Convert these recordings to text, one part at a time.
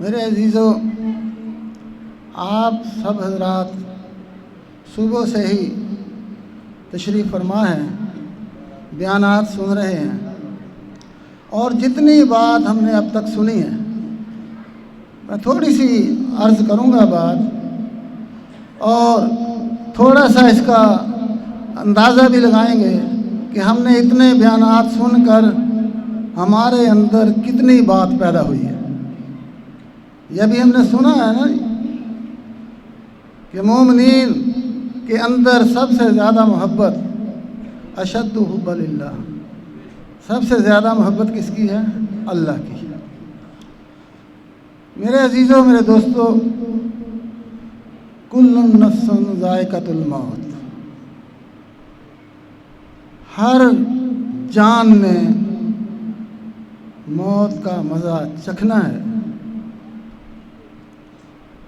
میرے عزیزوں، آپ سب حضرات صبح سے ہی تشریف فرما ہیں، بیانات سن رہے ہیں، اور جتنی بات ہم نے اب تک سنی ہے میں تھوڑی سی عرض کروں گا بات، اور تھوڑا سا اس کا اندازہ بھی لگائیں گے کہ ہم نے اتنے بیانات سن کر ہمارے اندر کتنی بات پیدا ہوئی ہے۔ یہ بھی ہم نے سنا ہے نا کہ مومنین کے اندر سب سے زیادہ محبت اشد حب للہ، سب سے زیادہ محبت کس کی ہے؟ اللہ کی۔ میرے عزیزوں، میرے دوستو، کل نفس ذائقۃ الموت، ہر جان نے موت کا مزہ چکھنا ہے،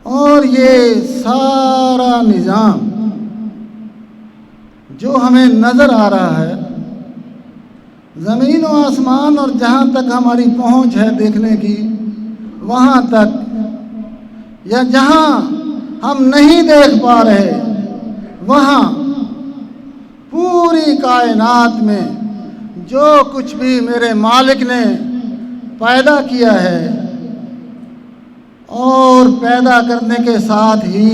اور یہ سارا نظام جو ہمیں نظر آ رہا ہے، زمین و آسمان اور جہاں تک ہماری پہنچ ہے دیکھنے کی، وہاں تک یا جہاں ہم نہیں دیکھ پا رہے وہاں پوری کائنات میں جو کچھ بھی میرے مالک نے پیدا کیا ہے، اور پیدا کرنے کے ساتھ ہی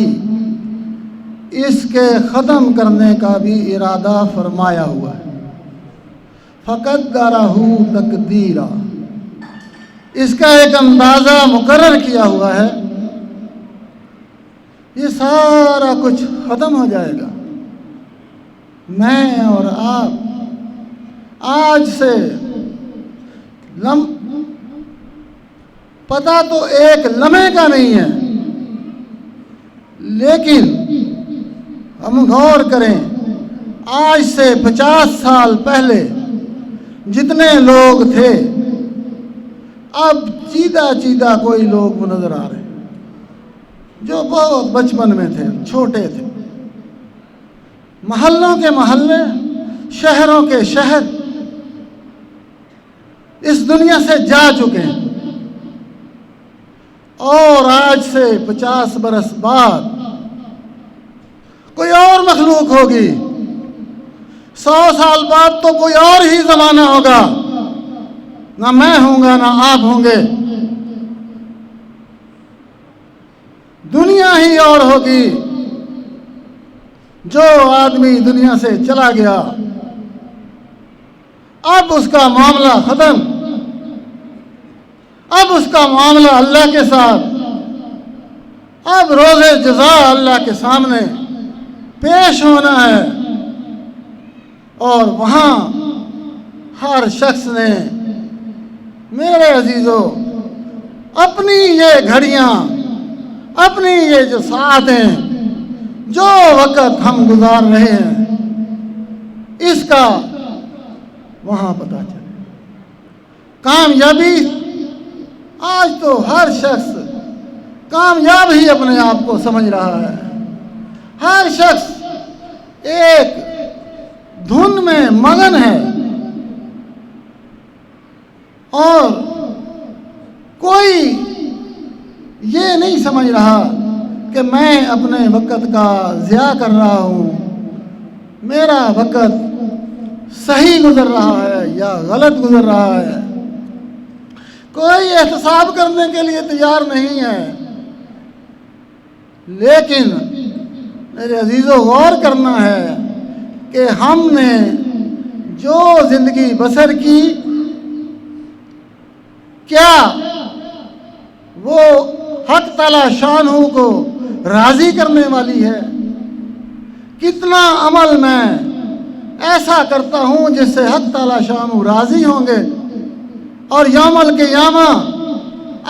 اس کے ختم کرنے کا بھی ارادہ فرمایا ہوا ہے۔ فقدرہ تقدیرا، اس کا ایک اندازہ مقرر کیا ہوا ہے۔ یہ سارا کچھ ختم ہو جائے گا۔ میں اور آپ آج سے پتہ تو ایک لمحے کا نہیں ہے، لیکن ہم غور کریں، آج سے 50 سال پہلے جتنے لوگ تھے، اب چیدہ کوئی لوگ نظر آ رہے ہیں جو بہت بچپن میں تھے، چھوٹے تھے، محلوں کے محلے، شہروں کے شہر اس دنیا سے جا چکے ہیں، اور آج سے 50 برس بعد کوئی اور مخلوق ہوگی، 100 سال بعد تو کوئی اور ہی زمانہ ہوگا، نہ میں ہوں گا نہ آپ ہوں گے، دنیا ہی اور ہوگی۔ جو آدمی دنیا سے چلا گیا، اب اس کا معاملہ ختم، اب اس کا معاملہ اللہ کے ساتھ، اب روز جزا اللہ کے سامنے پیش ہونا ہے، اور وہاں ہر شخص نے، میرے عزیزو، اپنی یہ گھڑیاں، اپنی یہ جو ساعتیں، جو وقت ہم گزار رہے ہیں، اس کا وہاں پتہ چلے۔ کامیابی، آج تو ہر شخص کامیاب ہی اپنے آپ کو سمجھ رہا ہے، ہر شخص ایک دھن میں مگن ہے، اور کوئی یہ نہیں سمجھ رہا کہ میں اپنے وقت کا ضیاع کر رہا ہوں، میرا وقت صحیح گزر رہا ہے یا غلط گزر رہا ہے۔ کوئی احتساب کرنے کے لیے تیار نہیں ہے، لیکن میرے عزیزو، غور کرنا ہے کہ ہم نے جو زندگی بسر کی، کیا وہ حق تعالی شانہ کو راضی کرنے والی ہے؟ کتنا عمل میں ایسا کرتا ہوں جس سے حق تعالی شانہ راضی ہوں گے، اور یوم القیامہ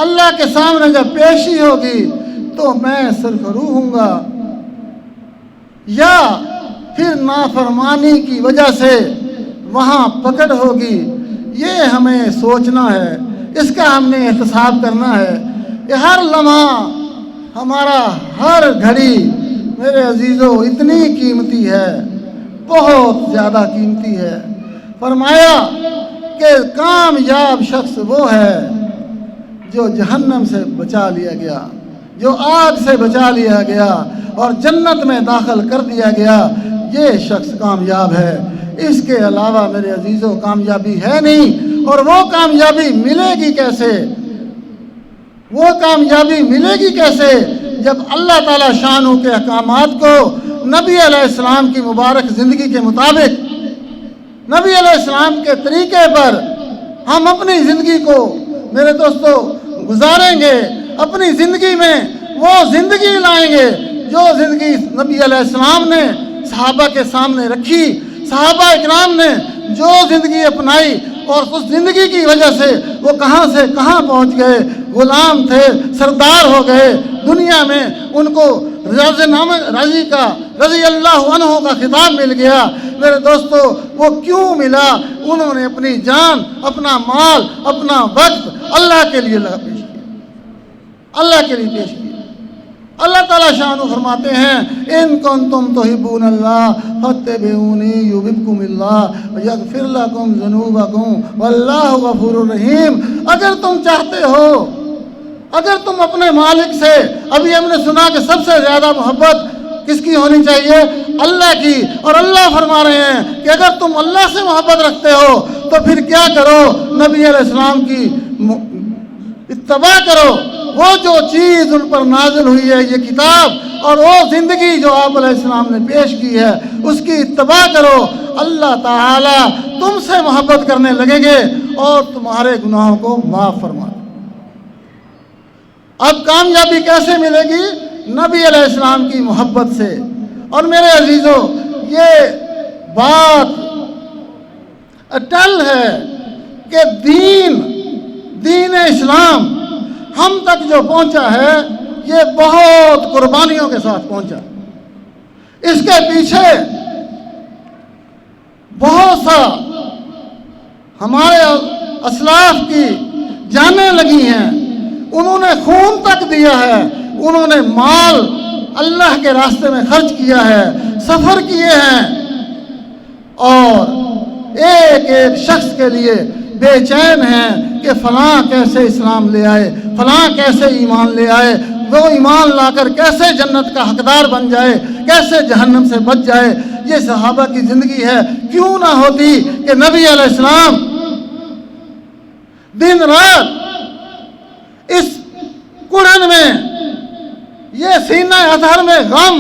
اللہ کے سامنے جب پیشی ہوگی تو میں سرخرو ہوں گا، یا پھر نافرمانی کی وجہ سے وہاں پکڑ ہوگی؟ یہ ہمیں سوچنا ہے، اس کا ہم نے احتساب کرنا ہے۔ یہ ہر لمحہ، ہمارا ہر گھڑی، میرے عزیزو، اتنی قیمتی ہے، بہت زیادہ قیمتی ہے۔ فرمایا کہ کامیاب شخص وہ ہے جو جہنم سے بچا لیا گیا، جو آگ سے بچا لیا گیا اور جنت میں داخل کر دیا گیا، یہ شخص کامیاب ہے۔ اس کے علاوہ میرے عزیزوں کامیابی ہے نہیں۔ اور وہ کامیابی ملے گی کیسے؟ وہ کامیابی ملے گی کیسے جب اللہ تعالیٰ شانہ کے احکامات کو نبی علیہ السلام کی مبارک زندگی کے مطابق، نبی علیہ السلام کے طریقے پر ہم اپنی زندگی کو میرے دوستو گزاریں گے، اپنی زندگی میں وہ زندگی لائیں گے جو زندگی نبی علیہ السلام نے صحابہ کے سامنے رکھی، صحابہ اکرام نے جو زندگی اپنائی، اور اس زندگی کی وجہ سے وہ کہاں سے کہاں پہنچ گئے، غلام تھے سردار ہو گئے، دنیا میں ان کو رضی اللہ عنہ کا خطاب مل گیا۔ میرے دوستو وہ کیوں ملا؟ انہوں نے اپنی جان، اپنا مال، اپنا وقت اللہ کے لیے پیش کیا، اللہ کے لیے پیش کیا۔ اللہ تعالیٰ شانہ فرماتے ہیں ان کنتم تحبون اللہ فاتبعونی یحببکم اللہ ویغفر لکم ذنوبکم واللہ غفور رحیم۔ اگر تم چاہتے ہو، اگر تم اپنے مالک سے، ابھی ہم نے سنا کہ سب سے زیادہ محبت کس کی ہونی چاہیے؟ اللہ کی، اور اللہ فرما رہے ہیں کہ اگر تم اللہ سے محبت رکھتے ہو تو پھر کیا کرو؟ نبی علیہ السلام کی اتباع کرو۔ وہ جو چیز ان پر نازل ہوئی ہے، یہ کتاب اور وہ زندگی جو آپ علیہ السلام نے پیش کی ہے، اس کی اتباع کرو۔ اللہ تعالیٰ تم سے محبت کرنے لگیں گے اور تمہارے گناہوں کو معاف فرما دیں۔ اب کامیابی کیسے ملے گی؟ نبی علیہ السلام کی محبت سے۔ اور میرے عزیزوں یہ بات اٹل ہے کہ دین اسلام ہم تک جو پہنچا ہے یہ بہت قربانیوں کے ساتھ پہنچا۔ اس کے پیچھے بہت سا ہمارے اسلاف کی جانیں لگی ہیں، انہوں نے خون تک دیا ہے، انہوں نے مال اللہ کے راستے میں خرچ کیا ہے، سفر کیے ہیں، اور ایک ایک شخص کے لیے بے چین ہیں کہ فلاں کیسے اسلام لے آئے، فلاں کیسے ایمان لے آئے، وہ ایمان لا کر کیسے جنت کا حقدار بن جائے، کیسے جہنم سے بچ جائے۔ یہ صحابہ کی زندگی ہے۔ کیوں نہ ہوتی کہ نبی علیہ السلام دن رات اس کڑن میں، یہ سینہ اطہر میں غم،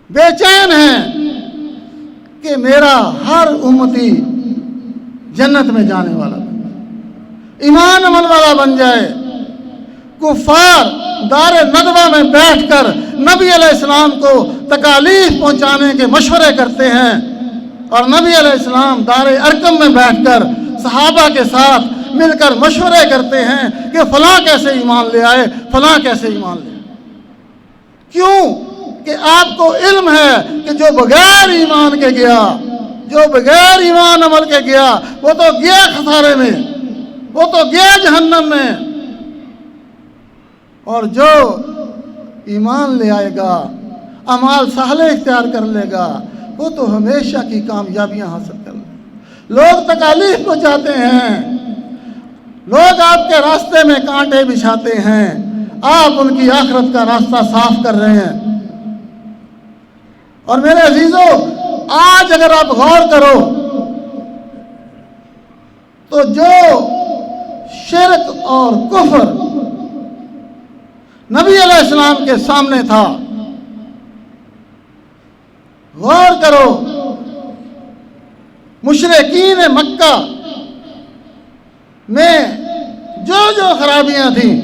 بے چین ہیں کہ میرا ہر امتی جنت میں جانے والا بن جائے، ایمان عمل والا بن جائے۔ کفار دار ندوہ میں بیٹھ کر نبی علیہ السلام کو تکالیف پہنچانے کے مشورے کرتے ہیں، اور نبی علیہ السلام دار ارقم میں بیٹھ کر صحابہ کے ساتھ مل کر مشورے کرتے ہیں کہ فلاں کیسے ایمان لے آئے، فلاں کیسے ایمان لے آئے۔ کیوں کہ آپ کو علم ہے کہ جو بغیر ایمان کے گیا، جو بغیر ایمان عمل کے گیا، وہ تو گیا خسارے میں، وہ تو گیا جہنم میں، اور جو ایمان لے آئے گا، اعمال صالح اختیار کر لے گا، وہ تو ہمیشہ کی کامیابیاں حاصل کر لے گا۔ لوگ تکالیف پہنچاتے ہیں، لوگ آپ کے راستے میں کانٹے بچھاتے ہیں، آپ ان کی آخرت کا راستہ صاف کر رہے ہیں۔ اور میرے عزیزوں آج اگر آپ غور کرو تو جو شرک اور کفر نبی علیہ السلام کے سامنے تھا، غور کرو مشرکین مکہ میں جو جو خرابیاں تھیں،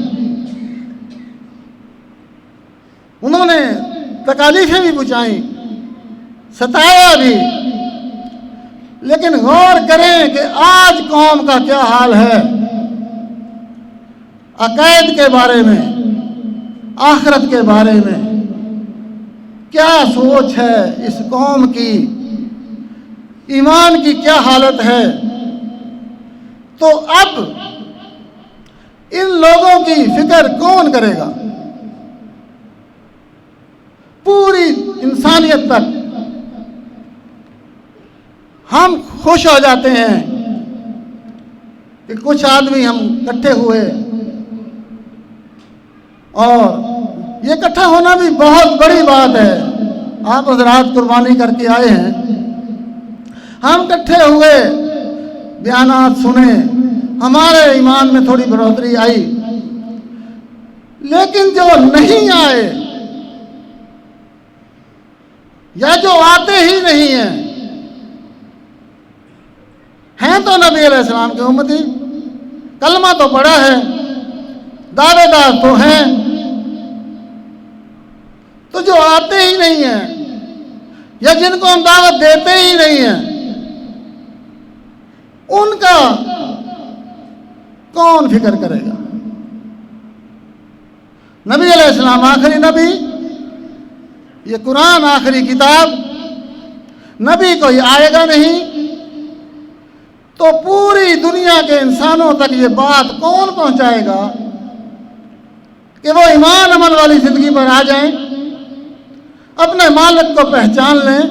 انہوں نے تکالیفیں بھی پہنچائیں، ستایا بھی، لیکن غور کریں کہ آج قوم کا کیا حال ہے۔ عقائد کے بارے میں، آخرت کے بارے میں کیا سوچ ہے اس قوم کی، ایمان کی کیا حالت ہے۔ تو اب ان لوگوں کی فکر کون کرے گا؟ پوری انسانیت تک ہم خوش ہو جاتے ہیں کہ کچھ آدمی ہم اکٹھے ہوئے اور یہ اکٹھا ہونا بھی بہت بڑی بات ہے. آپ حضرات قربانی کر کے آئے ہیں. ہم اکٹھے ہوئے, بیانات سنے, ہمارے ایمان میں تھوڑی بڑھوتری آئی. لیکن جو نہیں آئے یا جو آتے ہی نہیں ہیں تو نبی علیہ السلام کی امتی, کلمہ تو پڑھا ہے, دعوے دار تو ہیں, تو جو آتے ہی نہیں ہیں یا جن کو ہم دعوت دیتے ہی نہیں ہیں ان کا کون فکر کرے گا؟ نبی علیہ السلام آخری نبی, یہ قرآن آخری کتاب, نبی کوئی آئے گا نہیں تو پوری دنیا کے انسانوں تک یہ بات کون پہنچائے گا کہ وہ ایمان عمل والی زندگی پر آ جائیں, اپنے مالک کو پہچان لیں,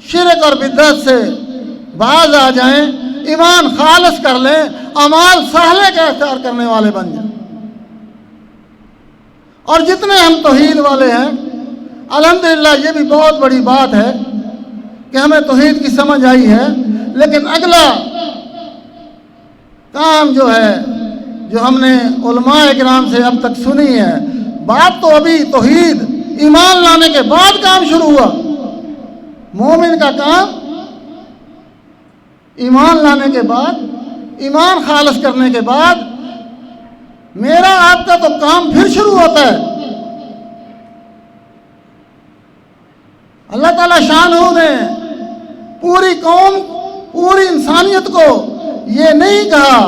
شرک اور بدعت سے باز آ جائیں, ایمان خالص کر لیں, اعمال صالح کا اختیار کرنے والے بن جائیں. اور جتنے ہم توحید والے ہیں, الحمدللہ یہ بھی بہت بڑی بات ہے کہ ہمیں توحید کی سمجھ آئی ہے. لیکن اگلا کام جو ہے, جو ہم نے علماء اکرام سے اب تک سنی ہے, بات تو ابھی توحید ایمان لانے کے بعد کام شروع ہوا. مومن کا کام ایمان لانے کے بعد, ایمان خالص کرنے کے بعد میرا آپ کا تو کام پھر شروع ہوتا ہے. اللہ تعالیٰ شانہ نے پوری قوم, پوری انسانیت کو یہ نہیں کہا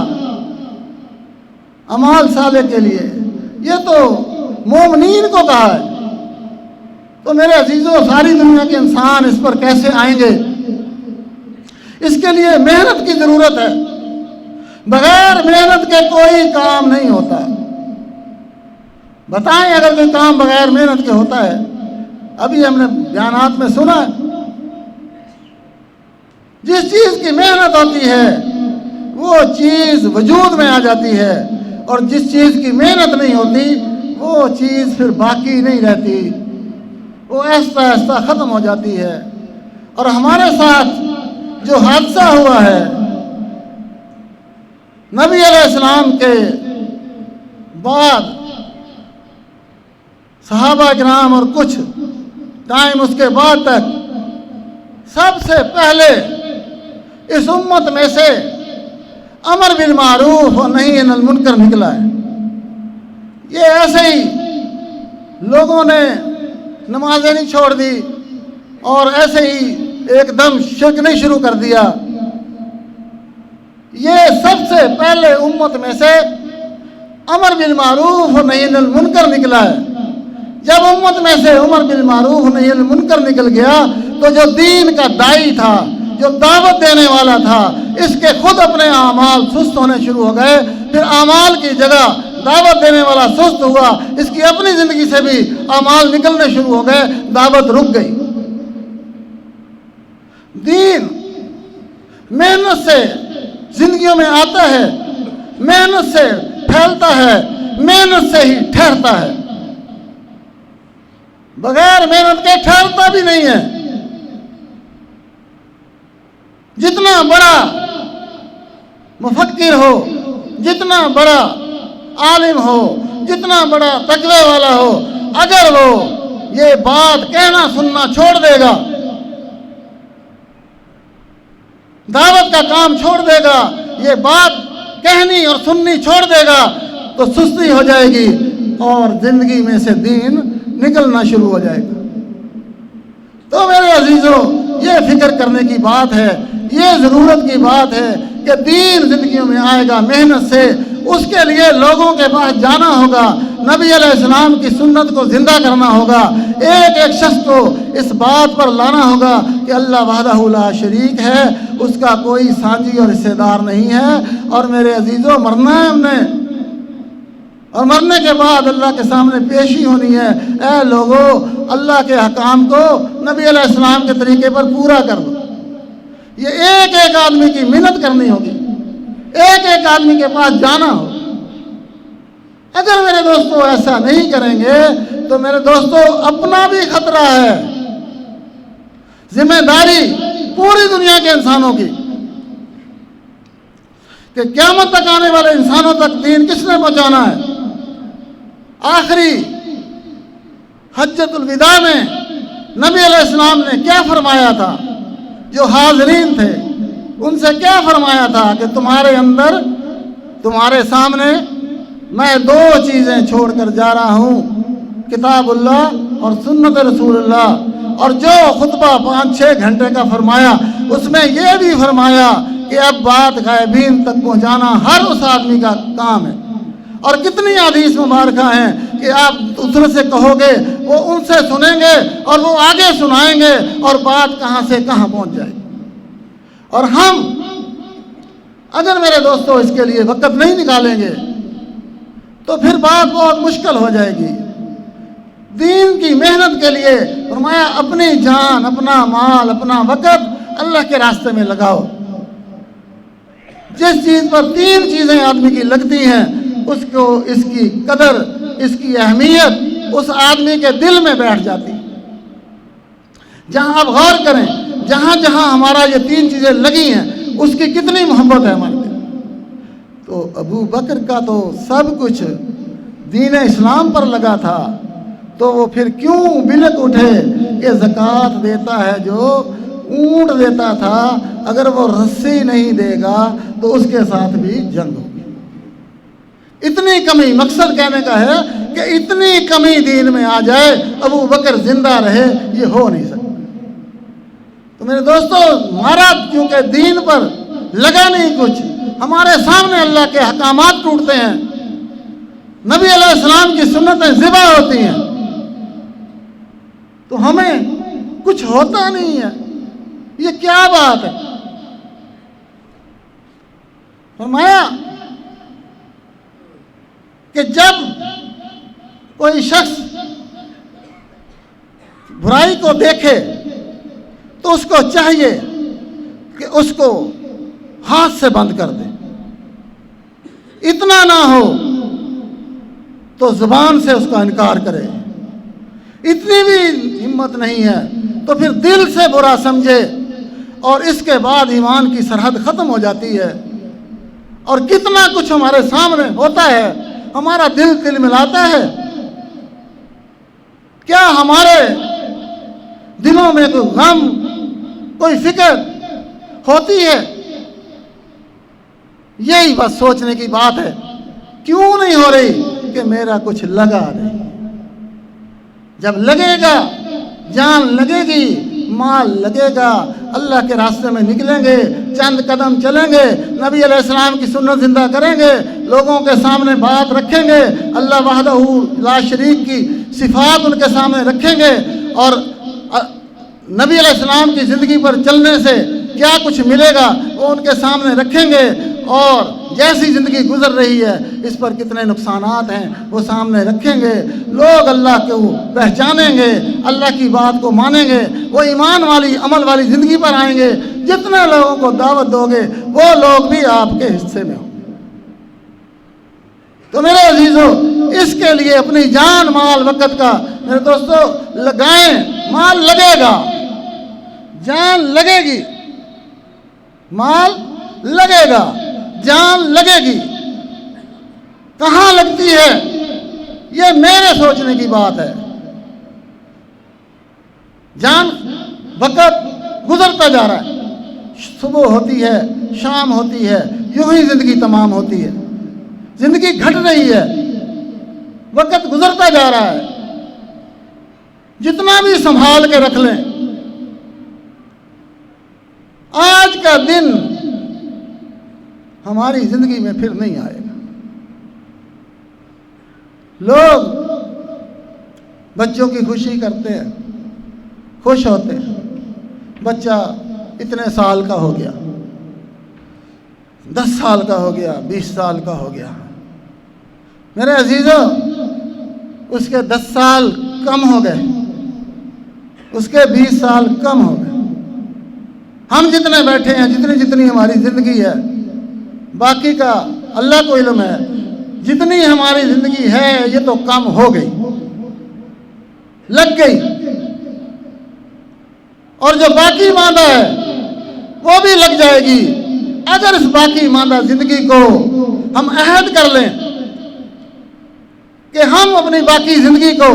اعمال صالح کے لیے, یہ تو مومنین کو کہا ہے. تو میرے عزیزوں, ساری دنیا کے انسان اس پر کیسے آئیں گے؟ اس کے لیے محنت کی ضرورت ہے. بغیر محنت کے کوئی کام نہیں ہوتا. بتائیں اگر کوئی کام بغیر محنت کے ہوتا ہے؟ ابھی ہم نے بیانات میں سنا ہے, جس چیز کی محنت ہوتی ہے وہ چیز وجود میں آ جاتی ہے, اور جس چیز کی محنت نہیں ہوتی وہ چیز پھر باقی نہیں رہتی, وہ آہستہ آہستہ ختم ہو جاتی ہے. اور ہمارے ساتھ جو حادثہ ہوا ہے, نبی علیہ السلام کے بعد صحابہ کرام اور کچھ ٹائم اس کے بعد تک سب سے پہلے اس امت میں سے امر بالمعروف اور نہی عن المنکر نکلا ہے. یہ ایسے ہی لوگوں نے نمازیں نہیں چھوڑ دی اور ایسے ہی ایک دم شرک نہیں شروع کر دیا. یہ سب سے پہلے امت میں سے امر بالمعروف اور نہی عن المنکر نکلا ہے. جب امت میں سے امر بالمعروف اور نہی عن المنکر نکل گیا تو جو دین کا داعی تھا, جو دعوت دینے والا تھا, اس کے خود اپنے اعمال سست ہونے شروع ہو گئے. پھر اعمال کی جگہ دعوت دینے والا سست ہوا, اس کی اپنی زندگی سے بھی اعمال نکلنے شروع ہو گئے, دعوت رک گئی. دین محنت سے زندگیوں میں آتا ہے, محنت سے پھیلتا ہے, محنت سے ہی ٹھہرتا ہے. بغیر محنت کے ٹھہرتا بھی نہیں ہے. جتنا بڑا مفکر ہو, جتنا بڑا عالم ہو, جتنا بڑا تقوی والا ہو, اگر وہ یہ بات کہنا سننا چھوڑ دے گا, دعوت کا کام چھوڑ دے گا, یہ بات کہنی اور سننی چھوڑ دے گا, تو سستی ہو جائے گی اور زندگی میں سے دین نکلنا شروع ہو جائے گا. تو میرے عزیزوں, یہ فکر کرنے کی بات ہے, یہ ضرورت کی بات ہے کہ دین زندگیوں میں آئے گا محنت سے. اس کے لیے لوگوں کے پاس جانا ہوگا, نبی علیہ السلام کی سنت کو زندہ کرنا ہوگا, ایک ایک شخص کو اس بات پر لانا ہوگا کہ اللہ وحدہ لا شریک ہے, اس کا کوئی سانجی اور حصے دار نہیں ہے. اور میرے عزیزوں, مرنا ہے ہم نے, اور مرنے کے بعد اللہ کے سامنے پیشی ہونی ہے. اے لوگو, اللہ کے حکام کو نبی علیہ السلام کے طریقے پر پورا کر دو. یہ ایک ایک آدمی کی محنت کرنی ہوگی. ایک ایک آدمی کے پاس جانا ہو۔ اگر میرے دوستوں ایسا نہیں کریں گے تو میرے دوستوں اپنا بھی خطرہ ہے۔ ذمہ داری پوری دنیا کے انسانوں کی کہ قیامت تک آنے والے انسانوں تک دین کس نے پہنچانا ہے۔ آخری حجۃ الوداع میں نبی علیہ السلام نے کیا فرمایا تھا؟ جو حاضرین تھے ان سے کیا فرمایا تھا کہ تمہارے اندر، تمہارے سامنے میں دو چیزیں چھوڑ کر جا رہا ہوں، کتاب اللہ اور سنت رسول اللہ۔ اور جو خطبہ 5-6 گھنٹے کا فرمایا اس میں یہ بھی فرمایا کہ اب بات غائبین تک پہنچانا ہر اس آدمی کا کام ہے۔ اور کتنی حدیث مبارکہ ہیں کہ آپ دوسرے سے کہو گے وہ ان سے سنیں گے اور وہ آگے سنائیں گے اور بات کہاں سے کہاں پہنچ جائے گی۔ اور ہم اگر میرے دوستوں اس کے لیے وقت نہیں نکالیں گے تو پھر بات بہت مشکل ہو جائے گی۔ دین کی محنت کے لیے فرمایا اپنی جان، اپنا مال، اپنا وقت اللہ کے راستے میں لگاؤ۔ جس چیز پر 3 چیزیں آدمی کی لگتی ہیں اس کو، اس کی قدر، اس کی اہمیت اس آدمی کے دل میں بیٹھ جاتی۔ جہاں آپ غور کریں، جہاں جہاں ہمارا یہ 3 چیزیں لگی ہیں اس کی کتنی محبت ہے ہمارے دل۔ تو ابو بکر کا تو سب کچھ دین اسلام پر لگا تھا، تو وہ پھر کیوں بلک اٹھے کہ زکوٰۃ دیتا ہے جو اونٹ دیتا تھا، اگر وہ رسی نہیں دے گا تو اس کے ساتھ بھی جنگ ہوگی۔ اتنی کمی، مقصد کہنے کا ہے کہ اتنی کمی دین میں آ جائے ابو بکر زندہ رہے، یہ ہو نہیں سکتا۔ تو میرے دوستو ہمارا کیونکہ دین پر لگا نہیں کچھ، ہمارے سامنے اللہ کے احکامات ٹوٹتے ہیں، نبی علیہ السلام کی سنتیں ذبح ہوتی ہیں، تو ہمیں کچھ ہوتا نہیں ہے۔ یہ کیا بات ہے؟ فرمایا کہ جب کوئی شخص برائی کو دیکھے تو اس کو چاہیے کہ اس کو ہاتھ سے بند کر دے، اتنا نہ ہو تو زبان سے اس کا انکار کرے، اتنی بھی ہمت نہیں ہے تو پھر دل سے برا سمجھے، اور اس کے بعد ایمان کی سرحد ختم ہو جاتی ہے۔ اور کتنا کچھ ہمارے سامنے ہوتا ہے، ہمارا دل ملاتا ہے۔ کیا ہمارے دلوں میں کوئی غم، کوئی فکر ہوتی ہے؟ یہی بس سوچنے کی بات ہے، کیوں نہیں ہو رہی کہ میرا کچھ لگا نہیں۔ جب لگے گا، جان لگے گی، مال لگے گا، اللہ کے راستے میں نکلیں گے، چند قدم چلیں گے، نبی علیہ السلام کی سنت زندہ کریں گے، لوگوں کے سامنے بات رکھیں گے، اللہ وحدہ لا شریک کی صفات ان کے سامنے رکھیں گے، اور نبی علیہ السلام کی زندگی پر چلنے سے کیا کچھ ملے گا وہ ان کے سامنے رکھیں گے، اور جیسی زندگی گزر رہی ہے اس پر کتنے نقصانات ہیں وہ سامنے رکھیں گے۔ لوگ اللہ کو پہچانیں گے، اللہ کی بات کو مانیں گے، وہ ایمان والی، عمل والی زندگی پر آئیں گے۔ جتنے لوگوں کو دعوت دو گے وہ لوگ بھی آپ کے حصے میں ہوں گے۔ تو میرے عزیزو، اس کے لیے اپنی جان، مال، وقت کا میرے دوستو لگائیں۔ مال لگے گا، جان لگے گی، مال لگے گا، جان لگے گی۔ کہاں لگتی ہے یہ میرے سوچنے کی بات ہے۔ جان، وقت گزرتا جا رہا ہے، صبح ہوتی ہے، شام ہوتی ہے، یوں ہی زندگی تمام ہوتی ہے، زندگی گھٹ رہی ہے، وقت گزرتا جا رہا ہے۔ جتنا بھی سنبھال کے رکھ لیں، آج کا دن ہماری زندگی میں پھر نہیں آئے گا۔ لوگ بچوں کی خوشی کرتے ہیں، خوش ہوتے ہیں، بچہ اتنے سال کا ہو گیا، 10 سال کا ہو گیا، 20 سال کا ہو گیا۔ میرے عزیزو، اس کے 10 سال کم ہو گئے، اس کے 20 سال کم ہو گئے۔ ہم جتنے بیٹھے ہیں، جتنی ہماری زندگی ہے، باقی کا اللہ کو علم ہے. جتنی ہماری زندگی ہے یہ تو کم ہو گئی، لگ گئی، اور جو باقی ماندہ ہے وہ بھی لگ جائے گی. اگر اس باقی ماندہ زندگی کو ہم عہد کر لیں کہ ہم اپنی باقی زندگی کو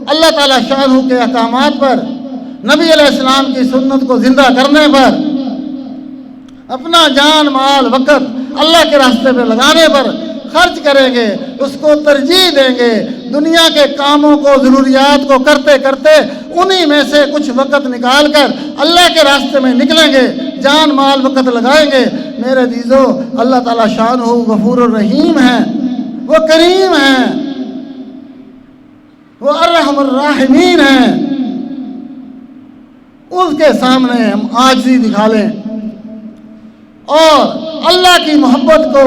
اللہ تعالیٰ شانہ کے احکامات پر، نبی علیہ السلام کی سنت کو زندہ کرنے پر، اپنا جان مال وقت اللہ کے راستے پہ لگانے پر خرچ کریں گے، اس کو ترجیح دیں گے، دنیا کے کاموں کو، ضروریات کو کرتے کرتے انہی میں سے کچھ وقت نکال کر اللہ کے راستے میں نکلیں گے، جان مال وقت لگائیں گے. میرے عزیزو، اللہ تعالیٰ شانہ غفور الرحیم ہیں، وہ کریم ہیں، وہ ارحم الراحمین ہیں. اس کے سامنے ہم عاجزی دکھا لیں اور اللہ کی محبت کو،